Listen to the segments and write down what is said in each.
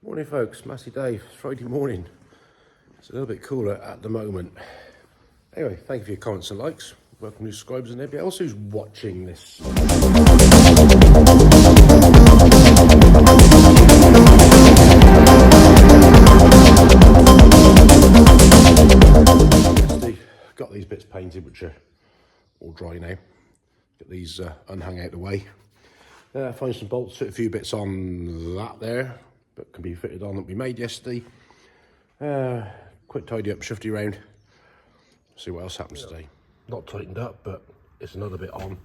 Morning folks, Massey Dave, it's Friday morning. It's a little bit cooler at the moment. Anyway, thank you for your comments and likes. Welcome new subscribers and everybody else who's watching this. Got these bits painted which are all dry now. Get these unhung out the way. Find some bolts, fit a few bits on that there, but can be fitted on that we made yesterday. Quick tidy up, shifty around, see what else happens today. Not tightened up, but it's another bit on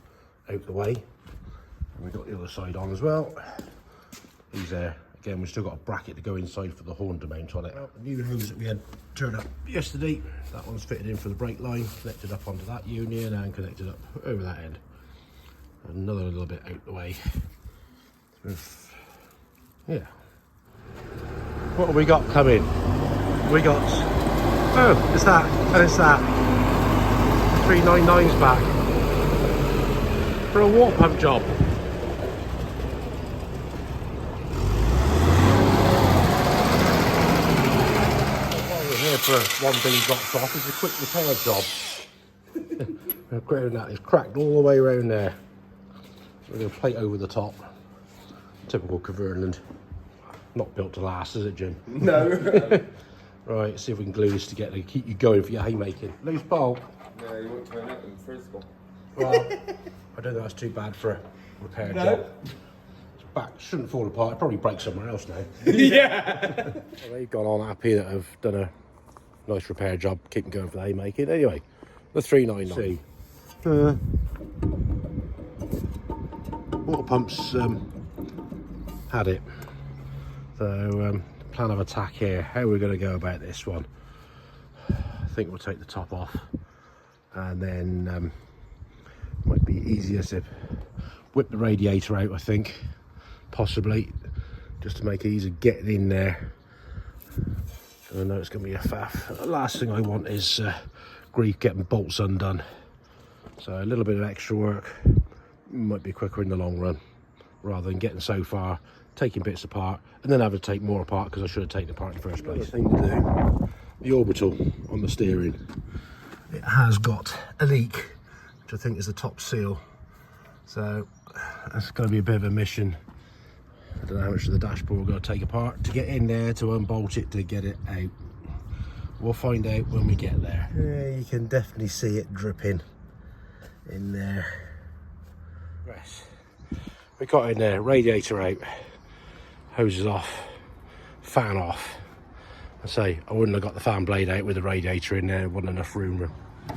out the way. And we've got the other side on as well. These there, again, we've still got a bracket to go inside for the horn to mount on it. Well, the new hose that we had turned up yesterday, that one's fitted in for the brake line, connected up onto that union and connected up over that end. Another little bit out the way. Yeah. What have we got coming? We got, oh, it's that, and it's that. The 399's back. For a water pump job. While we're here for one being dropped off, it's a quick repair job. Ground that is cracked all the way around there. We're going to plate over the top. Typical Caverland. Not built to last, is it, Jim? No. Right, see if we can glue this together to keep you going for your haymaking. Loose bolt. No, you won't turn up in first of all. Well, I don't think that's too bad for a repair job. It's back, shouldn't fall apart. It'll probably break somewhere else now. Yeah. Well, they've gone on happy that have done a nice repair job, keeping going for the haymaking. Anyway, the 399. Water pumps had it. So plan of attack here, how we're going to go about this one. I think we'll take the top off and then might be easier to whip the radiator out, I think, possibly, just to make it easier getting in there. I know it's going to be a faff. The last thing I want is grief getting bolts undone. So a little bit of extra work might be quicker in the long run, rather than getting so far, taking bits apart, and then having to take more apart because I should have taken it apart in the first place. Thing to do, the orbital on the steering. It has got a leak, which I think is the top seal. So that's going to be a bit of a mission. I don't know how much of the dashboard we're going to take apart to get in there, to unbolt it, to get it out. We'll find out when we get there. Yeah, you can definitely see it dripping in there. Right. We got in there, radiator out, hoses off, fan off. I say I wouldn't have got the fan blade out with the radiator in there. There wasn't enough room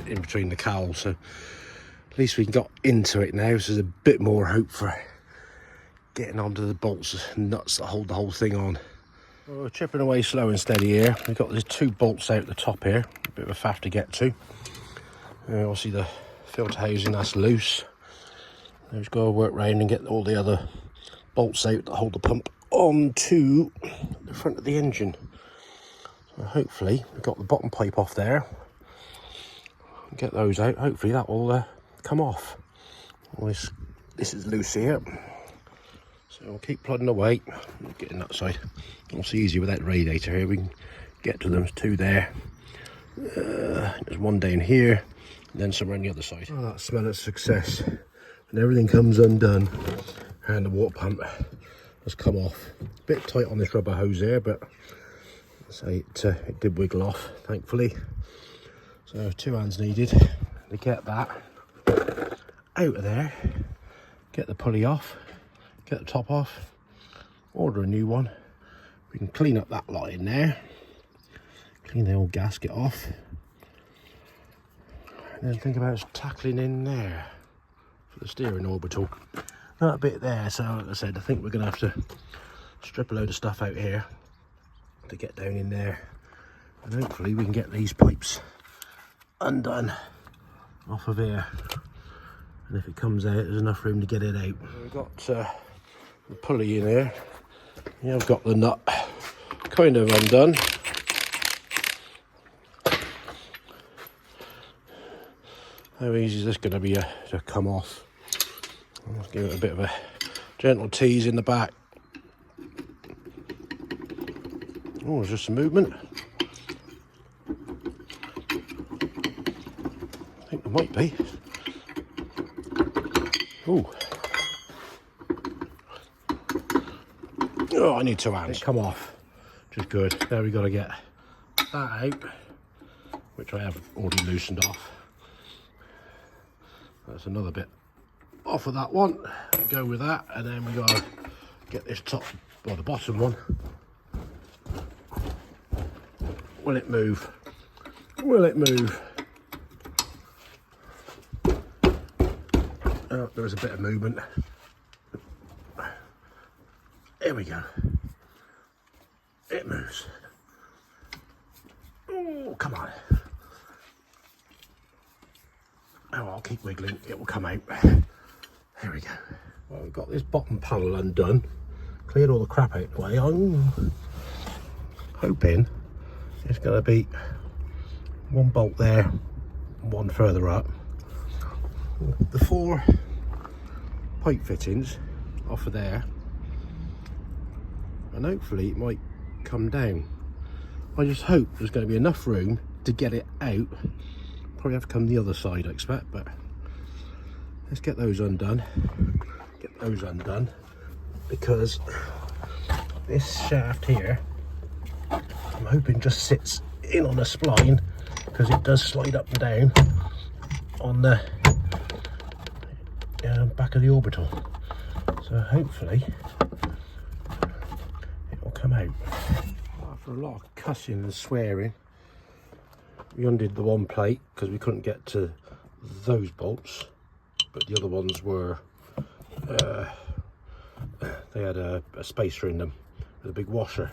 in between the cowls, so at least we got into it now, so there's a bit more hope for getting onto the bolts and nuts that hold the whole thing on. Well, we're chipping away slow and steady here. We've got these two bolts out the top here, a bit of a faff to get to. Obviously the filter housing, that's loose. Now we've got to work round and get all the other bolts out that hold the pump onto the front of the engine. So hopefully we've got the bottom pipe off there. Get those out, hopefully that will come off. Well, this is loose here. So we'll keep plodding away. Get in that side. It's easier without the radiator here. We can get to them. There's two there. There's one down here, and then some on the other side. Oh, that smell of success. And everything comes undone, and the water pump has come off. A bit tight on this rubber hose there, but I say it did wiggle off, thankfully. So 2 hands needed to get that out of there, get the pulley off, get the top off, order a new one. We can clean up that lot in there, clean the old gasket off, and then think about tackling in there for the steering orbital. That bit there, so like I said, I think we're going to have to strip a load of stuff out here to get down in there, and hopefully we can get these pipes undone off of here, and if it comes out there's enough room to get it out. We've got the pulley in here. Yeah, I've got the nut kind of undone. How easy is this going to be to come off? Let's give it a bit of a gentle tease in the back. Oh, there's just some movement. I think there might be. Oh. Oh, I need 2 hands. It's come off, which is good. Now we've got to get that out, which I have already loosened off. That's another bit off of that one. Go with that, and then we got to get this top, or the bottom one. Will it move? Will it move? Oh, there was a bit of movement. Here we go. It moves. Oh, come on. Oh, I'll keep wiggling. It will come out. There we go. Well, we've got this bottom panel undone. Cleared all the crap out the way. I'm hoping it's going to be one bolt there, one further up. The 4 pipe fittings off of there, and hopefully it might come down. I just hope there's going to be enough room to get it out. Probably have to come the other side, I expect, but let's get those undone. Get those undone, because this shaft here, I'm hoping just sits in on a spline, because it does slide up and down on the back of the orbital. So hopefully it will come out. After a lot of cussing and swearing, we undid the one plate because we couldn't get to those bolts, but the other ones were they had a spacer in them with a big washer,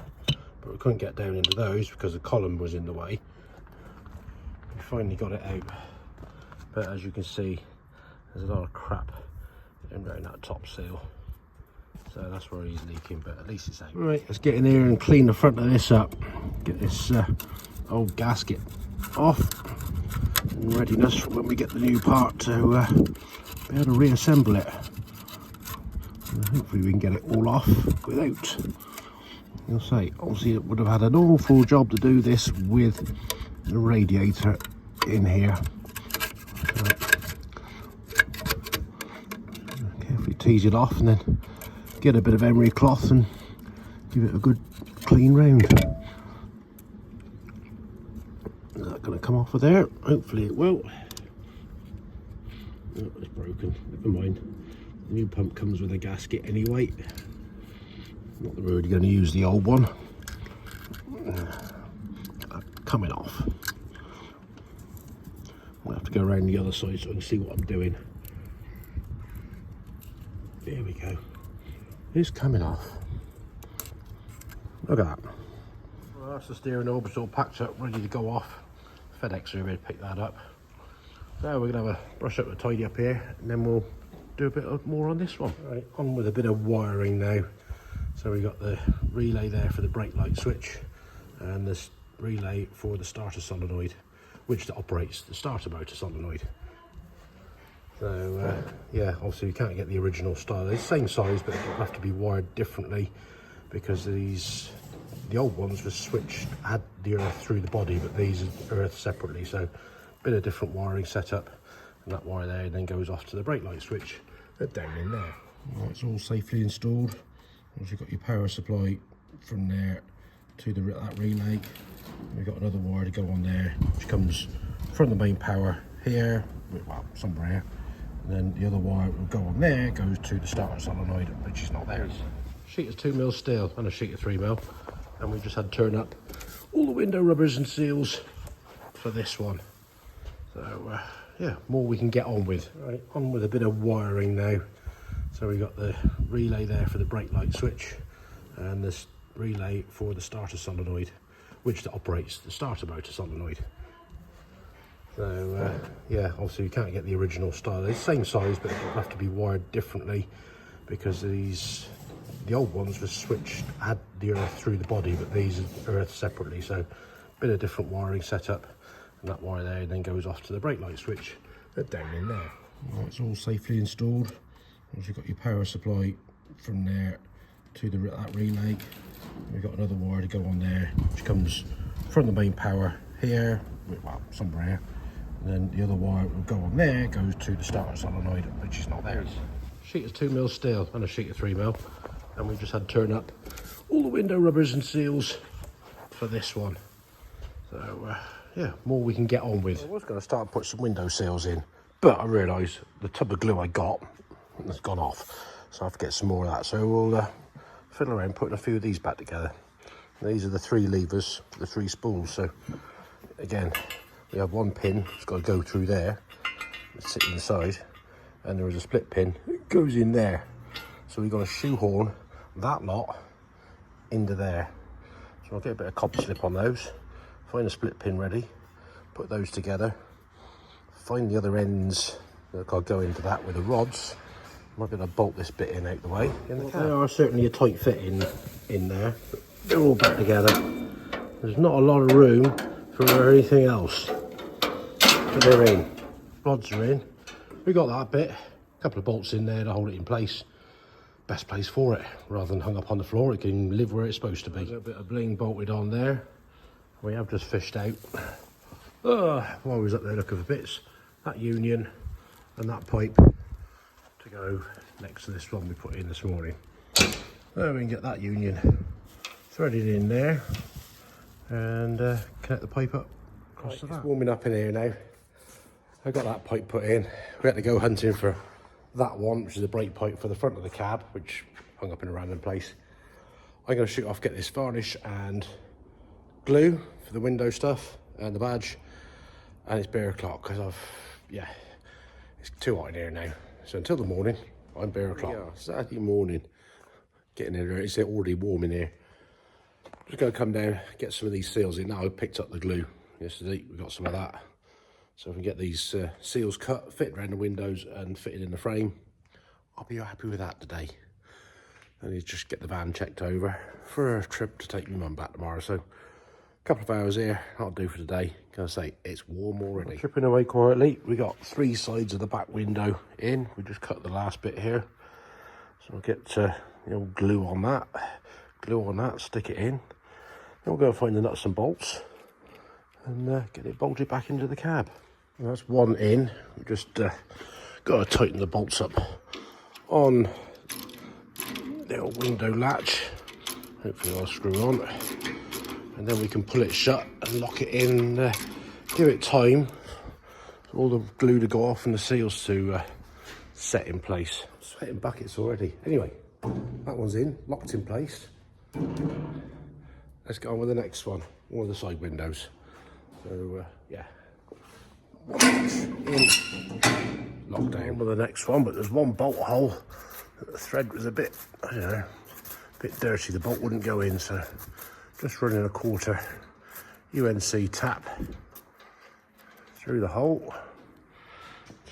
but we couldn't get down into those because the column was in the way. We finally got it out, but as you can see, there's a lot of crap in around that top seal, so that's where he's leaking, but at least it's out. Right, let's get in here and clean the front of this up, get this old gasket off in readiness for when we get the new part to be able to reassemble it. And hopefully we can get it all off without, you'll say, obviously it would have had an awful job to do this with the radiator in here. Carefully tease it off and then get a bit of emery cloth and give it a good clean round. Is that going to come off of there? Hopefully it will. Oh, it's broken, never mind. The new pump comes with a gasket anyway. Not that we're really going to use the old one. Coming off. I'll have to go around the other side so I can see what I'm doing. There we go. It's coming off. Look at that. Well, that's the steering orbital packed up, ready to go off. FedEx are ready to pick that up. So we're going to have a brush up and tidy up here, and then we'll do a bit more on this one. Right, on with a bit of wiring now. So we've got the relay there for the brake light switch, and this relay for the starter solenoid, which operates the starter motor solenoid. So yeah, obviously we can't get the original style. They're the same size, but they'll have to be wired differently, because the old ones were switched, had the earth through the body, but these are earth separately. So a bit of different wiring setup, and that wire there then goes off to the brake light switch. They're down in there. Well, it's all safely installed. Once you've got your power supply from there to that relay, we've got another wire to go on there, which comes from the main power here, well, somewhere here, and then the other wire will go on there, goes to the starter solenoid, which is not there. Sheet of 2mm steel and a sheet of 3mm, and we just had to turn up all the window rubbers and seals for this one. So yeah, more we can get on with. Right, on with a bit of wiring now. So we've got the relay there for the brake light switch, and this relay for the starter solenoid, which operates the starter motor solenoid. So yeah, obviously we can't get the original style. They're the same size, but they'll have to be wired differently, because the old ones were switched, had the earth through the body, but these are earth separately. So a bit of different wiring setup, and that wire there then goes off to the brake light switch. They're down in there. Well, it's all safely installed. Once you've got your power supply from there to that relay. We've got another wire to go on there, which comes from the main power here, well, somewhere here. And then the other wire will go on there, goes to the starter solenoid, which is not there. Sheet of 2mm steel and a sheet of 3mm. And we just had to turn up all the window rubbers and seals for this one. So, yeah, more we can get on with. I was going to start and put some window seals in, but I realised the tub of glue I got has gone off. So I have to get some more of that. So we'll fiddle around putting a few of these back together. And these are the 3 levers, the 3 spools. So again, we have one pin, it's got to go through there, sit inside, and there is a split pin, it goes in there. So we've got to shoehorn that lot into there. So I'll get a bit of copper slip on those, find a split pin ready, put those together, find the other ends that I'll go into that with the rods. Might be able to bolt this bit in out the way. They are certainly a tight fit in there. They're all back together. There's not a lot of room for anything else. But they're in. Rods are in. We got that bit. A couple of bolts in there to hold it in place. Best place for it. Rather than hung up on the floor, it can live where it's supposed to be. A bit of bling bolted on there. We have just fished out. While we was up there looking for bits, that union and that pipe to go next to this one we put in this morning. There we can get that union threaded in there and connect the pipe up across to that. It's warming up in here now. I got that pipe put in. We had to go hunting for that one, which is a brake pipe for the front of the cab, which hung up in a random place. I'm going to shoot off, get this varnish and glue for the window stuff and the badge, and it's beer o'clock because it's too hot in here now. So until the morning, I'm beer o'clock. Saturday morning, getting in there. It's already warm in here. Just going to come down, get some of these seals in. Now I picked up the glue yesterday. We got some of that. So if we get these seals cut, fitted around the windows and fitted in the frame, I'll be happy with that today. I need to just get the van checked over for a trip to take my mum back tomorrow. So a couple of hours here, that'll do for today. Gonna say it's warm already. Tripping away quietly. We got 3 sides of the back window in. We just cut the last bit here. So I'll get the old glue on that, stick it in. Then we'll go find the nuts and bolts and get it bolted back into the cab. And that's one in. We just got to tighten the bolts up on the old window latch. Hopefully I'll screw on. And then we can pull it shut and lock it in, give it time for all the glue to go off and the seals to set in place. I'm sweating buckets already. Anyway, that one's in, locked in place. Let's get on with the next one of the side windows. So, yeah. In, locked down with the next one, but there's one bolt hole. The thread was a bit, I don't know, a bit dirty. The bolt wouldn't go in, so just running a 1/4 UNC tap through the hole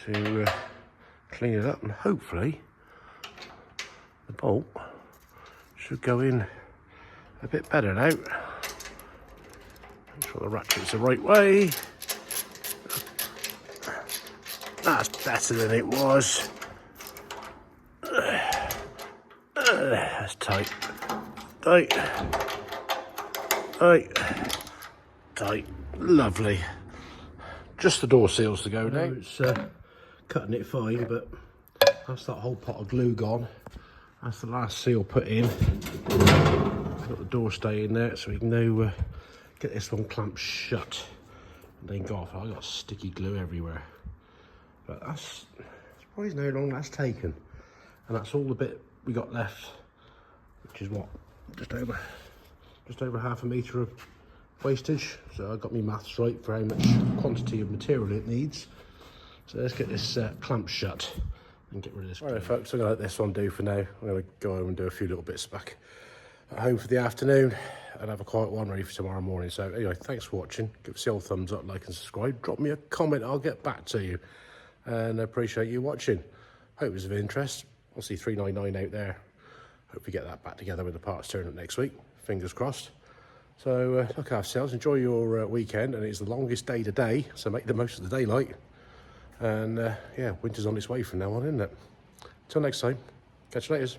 to clean it up, and hopefully the bolt should go in a bit better now. Make sure the ratchet's the right way. That's better than it was. That's tight. Tight. Tight. Lovely. Just the door seals to go now. It's cutting it fine, but that's that whole pot of glue gone. That's the last seal put in. Got the door stay in there, so we can now get this one clamped shut and then go off. I got sticky glue everywhere, but that's surprising how long that's taken. And that's all the bit we got left, which is what, just over 1/2 metre of wastage. So I got my maths right for how much quantity of material it needs. So let's get this clamp shut and get rid of this. Alright folks, I'm going to let this one do for now. I'm going to go home and do a few little bits back at home for the afternoon and have a quiet one ready for tomorrow morning. So anyway, thanks for watching. Give us the old thumbs up, like and subscribe. Drop me a comment, I'll get back to you. And I appreciate you watching. Hope it was of interest. I'll see 399 out there. Hope we get that back together with the parts turn up next week. Fingers crossed. So look after yourselves, enjoy your weekend, and it's the longest day today, so make the most of the daylight. And yeah, winter's on its way from now on, isn't it? Till next time, catch you later.